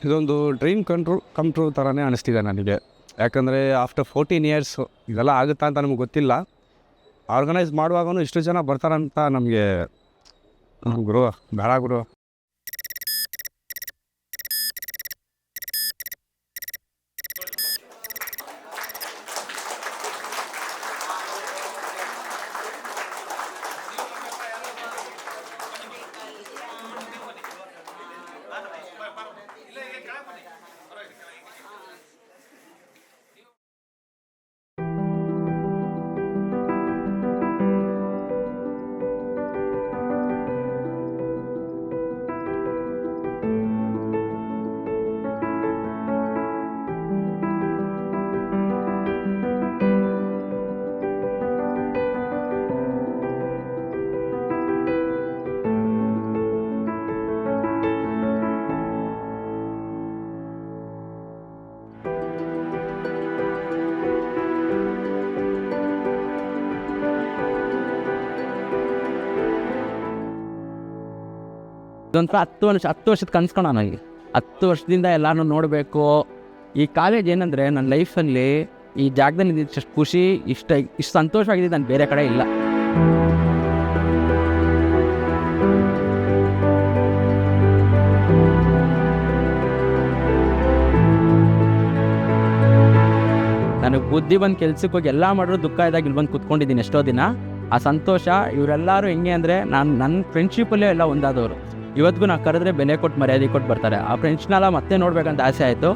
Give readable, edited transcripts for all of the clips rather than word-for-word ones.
ಇದೊಂದು dream come true ಥರನೇ ಅನಿಸ್ತಿದೆ ನನಗೆ. ಯಾಕಂದರೆ ಆಫ್ಟರ್ 14 ಇಯರ್ಸು ಇದೆಲ್ಲ ಆಗುತ್ತಾ ಅಂತ ನಮಗೆ ಗೊತ್ತಿಲ್ಲ. ಆರ್ಗನೈಸ್ ಮಾಡುವಾಗೂ ಇಷ್ಟು ಜನ ಬರ್ತಾರಂತ ನಮಗೆ ಗುರು ಬೇಡ ಗುರು. ಇದೊಂಥರ 10 ವರ್ಷದ ಕನ್ಸ್ಕೊಂಡು ನನಗೆ 10 ವರ್ಷದಿಂದ ಎಲ್ಲರೂ ನೋಡಬೇಕು. ಈ ಕಾಲೇಜ್ ಏನಂದರೆ ನನ್ನ ಲೈಫಲ್ಲಿ ಈ ಜಾಗದಲ್ಲಿ ಇದ್ದಿಷ್ಟು ಖುಷಿ ಇಷ್ಟು ಸಂತೋಷವಾಗಿದೆ ನಾನು ಬೇರೆ ಕಡೆ ಇಲ್ಲ. ನನಗೆ ಬುದ್ಧಿ ಬಂದು ಕೆಲ್ಸಕ್ಕೆ ಹೋಗಿ ಎಲ್ಲ ಮಾಡಿದ್ರು ದುಃಖ ಇದ್ದಾಗ ಇಲ್ಲಿ ಬಂದು ಕೂತ್ಕೊಂಡಿದ್ದೀನಿ ಎಷ್ಟೋ ದಿನ. ಆ ಸಂತೋಷ ಇವರೆಲ್ಲರೂ ಹೆಂಗೆ ಅಂದರೆ ನನ್ನ ಫ್ರೆಂಡ್ಶಿಪ್ಪಲ್ಲೇ ಎಲ್ಲ ಒಂದಾದವರು. ಇವತ್ತಿಗೂ ನಾವು ಕರೆದ್ರೆ ಬೆಲೆ ಕೊಟ್ಟು ಮರ್ಯಾದೆ ಕೊಟ್ಟು ಬರ್ತಾರೆ. ಆ ಫ್ರೆಂಡ್ಸ್ನೆಲ್ಲ ಮತ್ತೆ ನೋಡ್ಬೇಕಂತ ಆಸೆ ಆಯಿತು.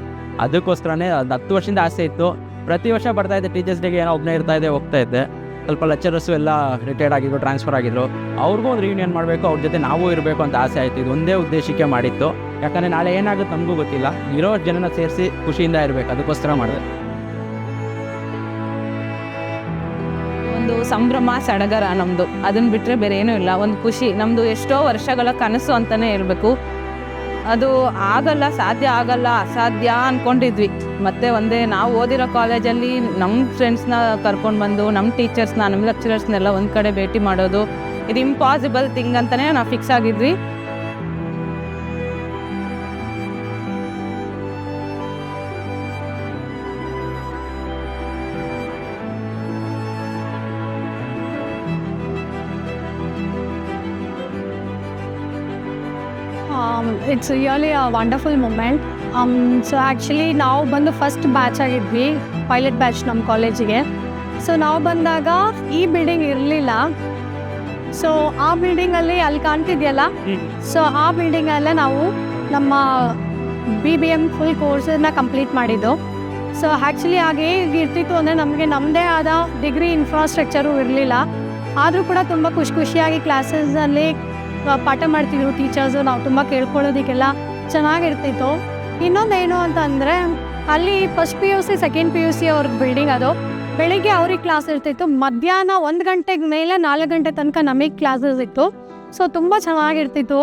ಅದಕ್ಕೋಸ್ಕರನೇ ಅದು 10 ವರ್ಷದಿಂದ ಆಸೆ ಇತ್ತು. ಪ್ರತಿ ವರ್ಷ ಬರ್ತಾಯಿದ್ದೆ. ಟೀಚರ್ಸ್ ಡೇಗೆ ಏನೋ ಒಬ್ಬನೇ ಇರ್ತಾಯಿದ್ದೆ, ಹೋಗ್ತಾಯಿದ್ದೆ. ಸ್ವಲ್ಪ ಲೆಕ್ಚರರ್ಸು ಎಲ್ಲ ರಿಟೈರ್ಡ್ ಆಗಿದ್ರು, ಟ್ರಾನ್ಸ್ಫರ್ ಆಗಿದ್ರು. ಅವ್ರಿಗೂ ಒಂದು ರಿಯೂನಿಯನ್ ಮಾಡಬೇಕು, ಅವ್ರ ಜೊತೆ ನಾವು ಇರಬೇಕು ಅಂತ ಆಸೆ ಆಯಿತು. ಇದು ಒಂದೇ ಉದ್ದೇಶಕ್ಕೆ ಮಾಡಿತ್ತು. ಯಾಕಂದರೆ ನಾಳೆ ಏನಾಗುತ್ತೆ ನಮಗೂ ಗೊತ್ತಿಲ್ಲ. ಇರೋ ಜನನ ಸೇರಿಸಿ ಖುಷಿಯಿಂದ ಇರಬೇಕು, ಅದಕ್ಕೋಸ್ಕರ ಮಾಡಿದೆ. ಒಂದು ಸಂಭ್ರಮ ಸಡಗರ ನಮ್ಮದು. ಅದನ್ನು ಬಿಟ್ಟರೆ ಬೇರೆ ಏನೂ ಇಲ್ಲ. ಒಂದು ಖುಷಿ ನಮ್ಮದು. ಎಷ್ಟೋ ವರ್ಷಗಳ ಕನಸು ಅಂತಲೇ ಇರಬೇಕು. ಅದು ಆಗಲ್ಲ, ಸಾಧ್ಯ ಆಗಲ್ಲ, ಅಸಾಧ್ಯ ಅಂದ್ಕೊಂಡಿದ್ವಿ. ಮತ್ತು ಒಂದೇ ನಾವು ಓದಿರೋ ಕಾಲೇಜಲ್ಲಿ ನಮ್ಮ ಫ್ರೆಂಡ್ಸ್ನ ಕರ್ಕೊಂಡು ಬಂದು ನಮ್ಮ ಟೀಚರ್ಸ್ನ, ನಮ್ಮ ಲೆಕ್ಚರರ್ಸ್ನೆಲ್ಲ ಒಂದು ಕಡೆ ಭೇಟಿ ಮಾಡೋದು ಇದು ಇಂಪಾಸಿಬಲ್ ಥಿಂಗ್ ಅಂತಲೇ ನಾವು ಫಿಕ್ಸ್ ಆಗಿದ್ವಿ. It's really a wonderful moment. So actually ನಾವು ಬಂದು ಫಸ್ಟ್ ಬ್ಯಾಚ್ ಆಗಿದ್ವಿ, ಪೈಲಟ್ ಬ್ಯಾಚ್ ನಮ್ಮ ಕಾಲೇಜಿಗೆ. ಸೊ ನಾವು ಬಂದಾಗ ಈ ಬಿಲ್ಡಿಂಗ್ ಇರಲಿಲ್ಲ. ಸೊ ಆ ಬಿಲ್ಡಿಂಗಲ್ಲಿ ಅಲ್ಲಿ ಕಾಣ್ತಿದೆಯಲ್ಲ, ಸೊ ಆ ಬಿಲ್ಡಿಂಗಲ್ಲೇ ನಾವು ನಮ್ಮ BBM ಫುಲ್ ಕೋರ್ಸನ್ನ ಕಂಪ್ಲೀಟ್ ಮಾಡಿದ್ದು. ಸೊ ಆ್ಯಕ್ಚುಲಿ ಹಾಗೆ ಇರ್ತಿತ್ತು ಅಂದರೆ ನಮಗೆ ನಮ್ಮದೇ ಆದ ಡಿಗ್ರಿ ಇನ್ಫ್ರಾಸ್ಟ್ರಕ್ಚರು ಇರಲಿಲ್ಲ. ಆದರೂ ಕೂಡ ತುಂಬ ಖುಷಿಯಾಗಿ ಕ್ಲಾಸಸ್ನಲ್ಲಿ ಪಾಠ ಮಾಡ್ತಿದ್ರು ಟೀಚರ್ಸು. ನಾವು ತುಂಬ ಕೇಳ್ಕೊಳ್ಳೋದಕ್ಕೆಲ್ಲ ಚೆನ್ನಾಗಿರ್ತಿತ್ತು. ಇನ್ನೊಂದೇನು ಅಂತ ಅಂದರೆ ಅಲ್ಲಿ ಫಸ್ಟ್ PUC ಸೆಕೆಂಡ್ PUC ಅವ್ರ ಬಿಲ್ಡಿಂಗ್ ಅದು. ಬೆಳಿಗ್ಗೆ ಅವ್ರಿಗೆ ಕ್ಲಾಸ್ ಇರ್ತಿತ್ತು, ಮಧ್ಯಾಹ್ನ 1 ಗಂಟೆಗೆ ಮೇಲೆ 4 ಗಂಟೆ ತನಕ ನಮಗೆ ಕ್ಲಾಸಸ್ ಇತ್ತು. ಸೊ ತುಂಬ ಚೆನ್ನಾಗಿರ್ತಿತ್ತು.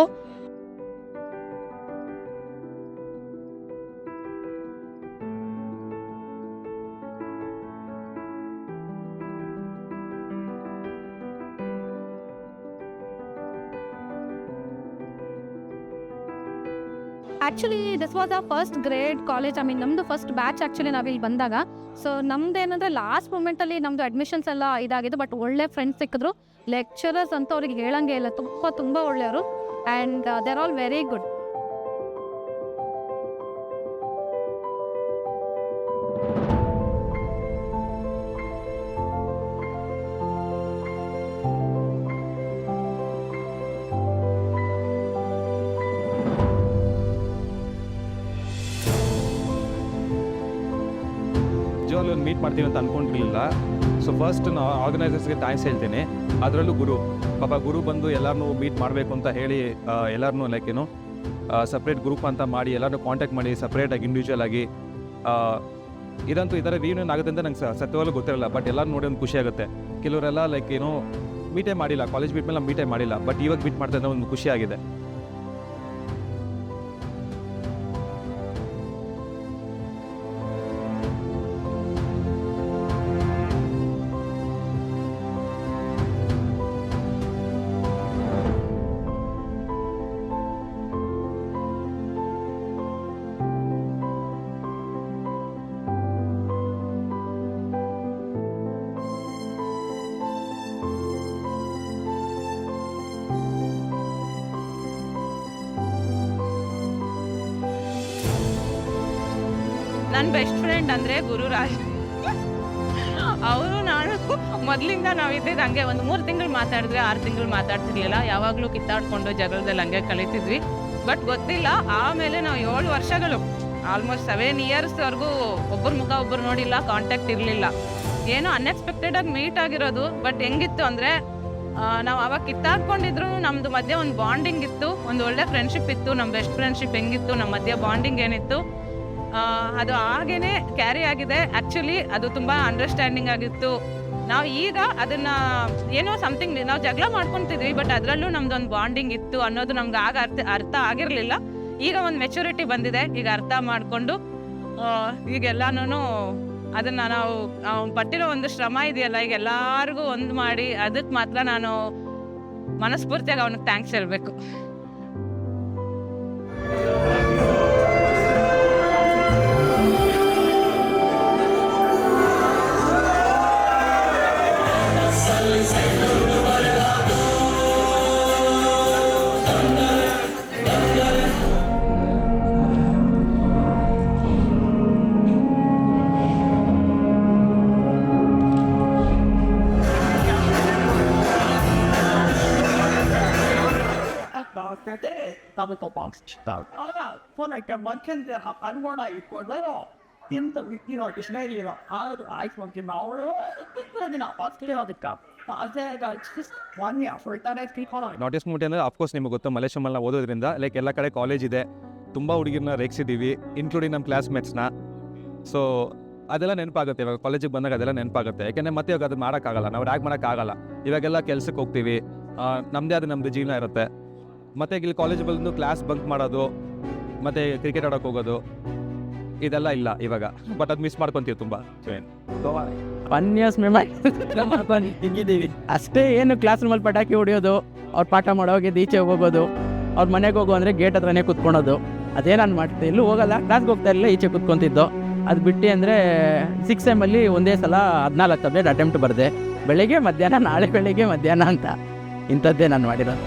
Actually this was a first grade college. ನಮ್ಮದು ಫಸ್ಟ್ ಬ್ಯಾಚ್ ಆ್ಯಕ್ಚುಲಿ ನಾವಿಲ್ಲಿ ಬಂದಾಗ. ಸೊ ನಮ್ದು ಏನಂದರೆ ಲಾಸ್ಟ್ ಮೂಮೆಂಟಲ್ಲಿ ನಮ್ಮದು ಅಡ್ಮಿಷನ್ಸ್ ಎಲ್ಲ ಇದಾಗಿದೆ. ಬಟ್ ಒಳ್ಳೆ ಫ್ರೆಂಡ್ಸ್ ಸಿಕ್ಕಿದ್ರು. ಲೆಕ್ಚರರ್ಸ್ ಅಂತ ಅವ್ರಿಗೆ ಹೇಳಂಗೆ ಇಲ್ಲ, ತುಂಬ ಒಳ್ಳೆಯವರು. And they are all very good. ನಿಜವಾಗ್ಲೂ ಮೀಟ್ ಮಾಡ್ತೀವಿ ಅಂತ ಅಂದ್ಕೊಂಡಿರಲಿಲ್ಲ. ಸೊ ಫಸ್ಟ್ ನಾವು ಆರ್ಗನೈಸರ್ಸ್ಗೆ ಥ್ಯಾಂಕ್ಸ್ ಹೇಳ್ತೀನಿ. ಅದರಲ್ಲೂ ಗುರು ಬಂದು ಎಲ್ಲರನ್ನೂ ಮೀಟ್ ಮಾಡಬೇಕು ಅಂತ ಹೇಳಿ ಎಲ್ಲರನ್ನೂ ಲೈಕ್ ಏನು ಸಪ್ರೇಟ್ ಗ್ರೂಪ್ ಅಂತ ಮಾಡಿ ಎಲ್ಲರನ್ನೂ ಕಾಂಟ್ಯಾಕ್ಟ್ ಮಾಡಿ ಸಪ್ರೇಟಾಗಿ ಇಂಡಿವಿಜುವಲ್ ಆಗಿ ಇದಂತೂ ಈ ಥರ ರಿಯೂನಿಯನ್ ಆಗುತ್ತೆ ಅಂತ ನಂಗೆ ಸತ್ಯವಾಗ್ಲೂ ಗೊತ್ತಿರಲ್ಲ. ಬಟ್ ಎಲ್ಲರೂ ನೋಡಿ ಒಂದು ಖುಷಿ ಆಗುತ್ತೆ. ಕೆಲವರೆಲ್ಲ ಲೈಕ್ ಏನೋ ಮೀಟೇ ಮಾಡಿಲ್ಲ, ಕಾಲೇಜ್ ಬಿಟ್ಟ ಮೇಲೆ ಮೀಟೇ ಮಾಡಿಲ್ಲ. ಬಟ್ ಇವಾಗ ಮೀಟ್ ಮಾಡ್ತಾ ಇದ್ದರೆ ಒಂದು ಖುಷಿ ಆಗಿದೆ. ನನ್ನ ಬೆಸ್ಟ್ ಫ್ರೆಂಡ್ ಅಂದರೆ ಗುರುರಾಜ್. ಅವರು ನಾನು ಮೊದಲಿಂದ ನಾವು ಇದ್ದಿದ್ದು ಹಂಗೆ ಒಂದು 3 ತಿಂಗಳು ಮಾತಾಡಿದ್ರೆ 6 ತಿಂಗಳು ಮಾತಾಡ್ತಿರ್ಲಿಲ್ಲ. ಯಾವಾಗಲೂ ಕಿತ್ತಾಡ್ಕೊಂಡು ಜಗಳದಲ್ಲಿ ಹಂಗೆ ಕಳೀತಿದ್ವಿ. ಬಟ್ ಗೊತ್ತಿಲ್ಲ, ಆಮೇಲೆ ನಾವು 7 ವರ್ಷಗಳು ಆಲ್ಮೋಸ್ಟ್ 7 ಇಯರ್ಸ್ವರೆಗೂ ಒಬ್ಬರ ಮುಖ ಒಬ್ಬರು ನೋಡಿಲ್ಲ, ಕಾಂಟ್ಯಾಕ್ಟ್ ಇರಲಿಲ್ಲ. ಏನೋ ಅನ್ಎಕ್ಸ್ಪೆಕ್ಟೆಡಾಗಿ ಮೀಟ್ ಆಗಿರೋದು. ಬಟ್ ಹೆಂಗಿತ್ತು ಅಂದರೆ ನಾವು ಅವಾಗ ಕಿತ್ತಾಡ್ಕೊಂಡಿದ್ರು ನಮ್ಮದು ಮಧ್ಯೆ ಒಂದು ಬಾಂಡಿಂಗ್ ಇತ್ತು, ಒಂದು ಒಳ್ಳೆ ಫ್ರೆಂಡ್ಶಿಪ್ ಇತ್ತು. ನಮ್ಮ ಬೆಸ್ಟ್ ಫ್ರೆಂಡ್ಶಿಪ್ ಹೆಂಗಿತ್ತು, ನಮ್ಮ ಮಧ್ಯೆ ಬಾಂಡಿಂಗ್ ಏನಿತ್ತು, ಅದು ಹಾಗೇ ಕ್ಯಾರಿ ಆಗಿದೆ. ಆ್ಯಕ್ಚುಲಿ ಅದು ತುಂಬ ಅಂಡರ್ಸ್ಟ್ಯಾಂಡಿಂಗ್ ಆಗಿತ್ತು. ನಾವು ಈಗ ಅದನ್ನು ಏನೋ ಸಮಥಿಂಗ್ ನಾವು ಜಗಳ ಮಾಡ್ಕೊತಿದ್ವಿ, ಬಟ್ ಅದರಲ್ಲೂ ನಮ್ದೊಂದು ಬಾಂಡಿಂಗ್ ಇತ್ತು ಅನ್ನೋದು ನಮ್ಗೆ ಆಗ ಅರ್ಥ ಆಗಿರಲಿಲ್ಲ. ಈಗ ಒಂದು ಮೆಚುರಿಟಿ ಬಂದಿದೆ, ಈಗ ಅರ್ಥ ಮಾಡಿಕೊಂಡು ಈಗೆಲ್ಲನೂ ಅದನ್ನು ನಾವು ಪಟ್ಟಿರೋ ಒಂದು ಶ್ರಮ ಇದೆಯಲ್ಲ, ಈಗ ಎಲ್ಲರಿಗೂ ಒಂದು ಮಾಡಿ ಅದಕ್ಕೆ ಮಾತ್ರ ನಾನು ಮನಸ್ಫೂರ್ತಿಯಾಗಿ ಅವನಿಗೆ ಥ್ಯಾಂಕ್ಸ್ ಹೇಳಬೇಕು. ನಾಟಿಸ್ ಮೂಟಿ ಅಂದರೆ ಅಫ್ಕೋರ್ಸ್ ನಿಮಗೆ ಗೊತ್ತು, ಮಲೇಷಿಯಮಲ್ಲಿ ನಾವು ಓದೋದ್ರಿಂದ ಲೈಕ್ ಎಲ್ಲ ಕಡೆ ಕಾಲೇಜ್ ಇದೆ, ತುಂಬ ಹುಡುಗಿರನ್ನ ರೇಗಿಸಿದ್ದೀವಿ, ಇನ್ಕ್ಲೂಡಿಂಗ್ ನಮ್ಮ ಕ್ಲಾಸ್ಮೇಟ್ಸ್ನ. ಸೊ ಅದೆಲ್ಲ ನೆನಪಾಗುತ್ತೆ ಇವಾಗ ಕಾಲೇಜಿಗೆ ಬಂದಾಗ, ಅದೆಲ್ಲ ನೆನಪಾಗುತ್ತೆ. ಯಾಕೆಂದರೆ ಮತ್ತೆ ಇವಾಗ ಅದು ಮಾಡೋಕ್ಕಾಗಲ್ಲ, ನಾವು ರ್ಯಾಗ್ ಮಾಡೋಕ್ಕಾಗಲ್ಲ. ಇವಾಗೆಲ್ಲ ಕೆಲ್ಸಕ್ಕೆ ಹೋಗ್ತೀವಿ, ನಮ್ಮದು ಜೀವನ ಇರುತ್ತೆ. ಮತ್ತು ಇಲ್ಲಿ ಕಾಲೇಜಿಗೆ ಬಂದು ಕ್ಲಾಸ್ ಬಂಕ್ ಮಾಡೋದು, ಮತ್ತು ಕ್ರಿಕೆಟ್ ಆಡೋಕ್ಕೆ ಹೋಗೋದು, ಇದೆಲ್ಲ ಇಲ್ಲ ಇವಾಗ. ಬಟ್ ಅದು ಮಿಸ್ ಮಾಡ್ಕೊತೀವಿ ತುಂಬ. ಫನ್ನಿಯಸ್ ಮೆಮೊರಿ ಹಿಂಗಿದ್ದೀವಿ ಅಷ್ಟೇ. ಏನು ಕ್ಲಾಸ್ ರೂಮಲ್ಲಿ ಪಟಾಕಿ ಹೊಡಿಯೋದು, ಅವ್ರು ಪಾಠ ಮಾಡೋಗಿದ್ದು ಈಚೆ ಹೋಗೋದು, ಅವ್ರ ಮನೆಗೆ ಹೋಗೋ ಅಂದರೆ ಗೇಟ್ ಹತ್ರನೇ ಕೂತ್ಕೊಳೋದು. ಅದೇ ನಾನು ಮಾಡ್ತಿದ್ದೆ, ಎಲ್ಲೂ ಹೋಗಲ್ಲ, ಕ್ಲಾಸ್ಗೆ ಹೋಗ್ತಾ ಇರಲಿಲ್ಲ, ಈಚೆ ಕೂತ್ಕೊತಿದ್ದೋ. ಅದು ಬಿಟ್ಟು ಅಂದರೆ 6 ಸೆಮ್ಮಲ್ಲಿ ಒಂದೇ ಸಲ 14 ಸಬ್ಜೆಕ್ಟ್ ಅಟೆಂಪ್ಟ್ ಬರೆದೆ. ಬೆಳಗ್ಗೆ ಮಧ್ಯಾಹ್ನ, ನಾಳೆ ಬೆಳಗ್ಗೆ ಮಧ್ಯಾಹ್ನ ಅಂತ. ಇಂಥದ್ದೇ ನಾನು ಮಾಡಿರೋದು.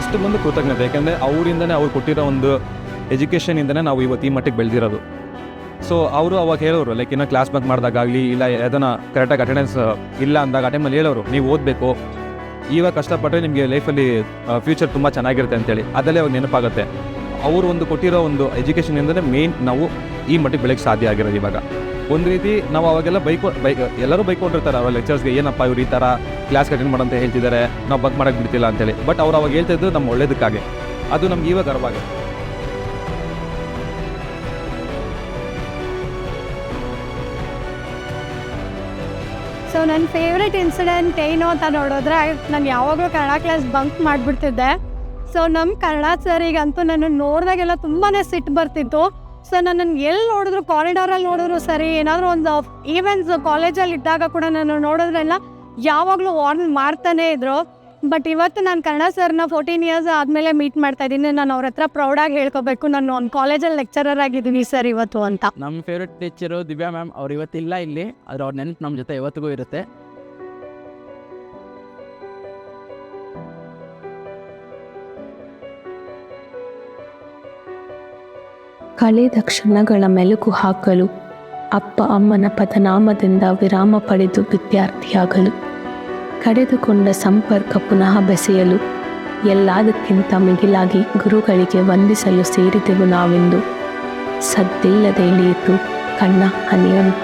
ಫಸ್ಟ್ ಬಂದು ಕೃತಜ್ಞತೆ, ಯಾಕೆಂದರೆ ಅವರಿಂದನೇ ಅವ್ರು ಕೊಟ್ಟಿರೋ ಒಂದು ಎಜುಕೇಷನಿಂದನೇ ನಾವು ಇವತ್ತು ಈ ಮಟ್ಟಿಗೆ ಬೆಳೆದಿರೋದು. ಸೊ ಅವರು ಅವಾಗ ಹೇಳೋರು, ಲೈಕ್ ಇನ್ನೂ ಕ್ಲಾಸ್ ಬಂಕ್ ಮಾಡಿದಾಗಲಿ ಇಲ್ಲ ಅದನ್ನು ಕರೆಕ್ಟಾಗಿ ಅಟೆಂಡೆನ್ಸ್ ಇಲ್ಲ ಅಂದಾಗ ಆ ಟೈಮಲ್ಲಿ ಹೇಳೋರು, ನೀವು ಓದಬೇಕು, ಇವಾಗ ಕಷ್ಟಪಟ್ಟರೆ ನಿಮಗೆ ಲೈಫಲ್ಲಿ ಫ್ಯೂಚರ್ ತುಂಬ ಚೆನ್ನಾಗಿರುತ್ತೆ ಅಂತೇಳಿ. ಅದಲ್ಲೇ ಅವಾಗ ನೆನಪಾಗುತ್ತೆ. ಅವರು ಒಂದು ಕೊಟ್ಟಿರೋ ಒಂದು ಎಜುಕೇಷನಿಂದಲೇ ಮೇನ್ ನಾವು ಈ ಮಟ್ಟಿಗೆ ಬೆಳಗ್ಗೆ ಸಾಧ್ಯ ಆಗಿರೋದು. ಇವಾಗ ಒಂದು ರೀತಿ ನಾವು ಅವಾಗೆಲ್ಲ ಎಲ್ಲರೂ ಬೈಕೊಂಡಿರ್ತಾರೆ ಅವ್ರ ಲೆಕ್ಚರ್ಸ್ಗೆ, ಏನಪ್ಪ ಇವ್ರು ಈ ಥರ ಕ್ಲಾಸ್ ಅಟೆಂಡ್ ಮಾಡಂತ ಹೇಳ್ತಿದ್ದಾರೆ, ನಾವು ಬಂಕ್ ಮಾಡೋಕ್ಕೆ ಬಿಡ್ತಿಲ್ಲ ಅಂತೇಳಿ. ಬಟ್ ಅವ್ರು ಅವಾಗ ಹೇಳ್ತಿದ್ದು ನಮ್ಮ ಒಳ್ಳೇದಕ್ಕಾಗಿ. ಅದು ನಮ್ಗೆ ಇವಾಗ ಅರ್ವಾಗುತ್ತೆ. ಸೊ ನನ್ನ ಫೇವ್ರೆಟ್ ಇನ್ಸಿಡೆಂಟ್ ಏನು ಅಂತ ನೋಡಿದ್ರೆ, ನಾನು ಯಾವಾಗಲೂ ಕನ್ನಡ ಕ್ಲಾಸ್ ಬಂಕ್ ಮಾಡಿಬಿಡ್ತಿದ್ದೆ. ಸೊ ನಮ್ಮ ಕನ್ನಡ ಸರಿಗಂತೂ ನಾನು ನೋಡಿದಾಗೆಲ್ಲ ತುಂಬಾ ಸಿಟ್ಟು ಬರ್ತಿತ್ತು. ಸೊ ನನ್ನನ್ನು ಎಲ್ಲಿ ನೋಡಿದ್ರು, ಕಾರಿಡಾರಲ್ಲಿ ನೋಡಿದ್ರು ಸರಿ, ಏನಾದರೂ ಒಂದು ಈವೆಂಟ್ಸ್ ಕಾಲೇಜಲ್ಲಿ ಇದ್ದಾಗ ಕೂಡ ನಾನು ನೋಡಿದ್ರೆಲ್ಲ ಯಾವಾಗಲೂ ವಾರ್ನ್ ಮಾಡ್ತಾನೇ ಇದ್ರು. ಬಟ್ ಇವತ್ತು ನಾನು ಕನ್ನಡ ಸರ್ನ 14 ಇಯರ್ಸ್ ಆದಮೇಲೆ ಮೀಟ್ ಮಾಡ್ತಾ ಇದ್ದೀನಿ. ನಾನು ಅವ್ರ ಹತ್ರ ಪ್ರೌಡಾಗಿ ಹೇಳ್ಕೋಬೇಕು, ನಾನು ಒಂದು ಕಾಲೇಜಲ್ಲಿ ಲೆಕ್ಚರರ್ ಆಗಿದ್ದೀನಿ ಸರ್ ಇವತ್ತು ಅಂತ. ನಮ್ಮ ಫೇವ್ರೆಟ್ ಟೀಚರು ದಿವ್ಯಾ ಮ್ಯಾಮ್. ಅವ್ರು ಇವತ್ತಿಲ್ಲ ಇಲ್ಲಿ, ಆದರೆ ಅವ್ರ ನೆನಪು ನಮ್ಮ ಜೊತೆ ಇವತ್ತಿಗೂ ಇರುತ್ತೆ. ಕಳೆದ ಕ್ಷಣಗಳ ಮೆಲುಕು ಹಾಕಲು, ಅಪ್ಪ ಅಮ್ಮನ ಪದನಾಮದಿಂದ ವಿರಾಮ ಪಡೆದು ವಿದ್ಯಾರ್ಥಿಯಾಗಲು, ಕಳೆದುಕೊಂಡ ಸಂಪರ್ಕ ಪುನಃ ಬೆಸೆಯಲು, ಎಲ್ಲದಕ್ಕಿಂತ ಮಿಗಿಲಾಗಿ ಗುರುಗಳಿಗೆ ವಂದಿಸಲು ಸೇರಿದೆವು ನಾವೆಂದು. ಸದ್ದಿಲ್ಲದೆ ಇಳಿಯಿತು ಕಣ್ಣ ಹನಿಯನು.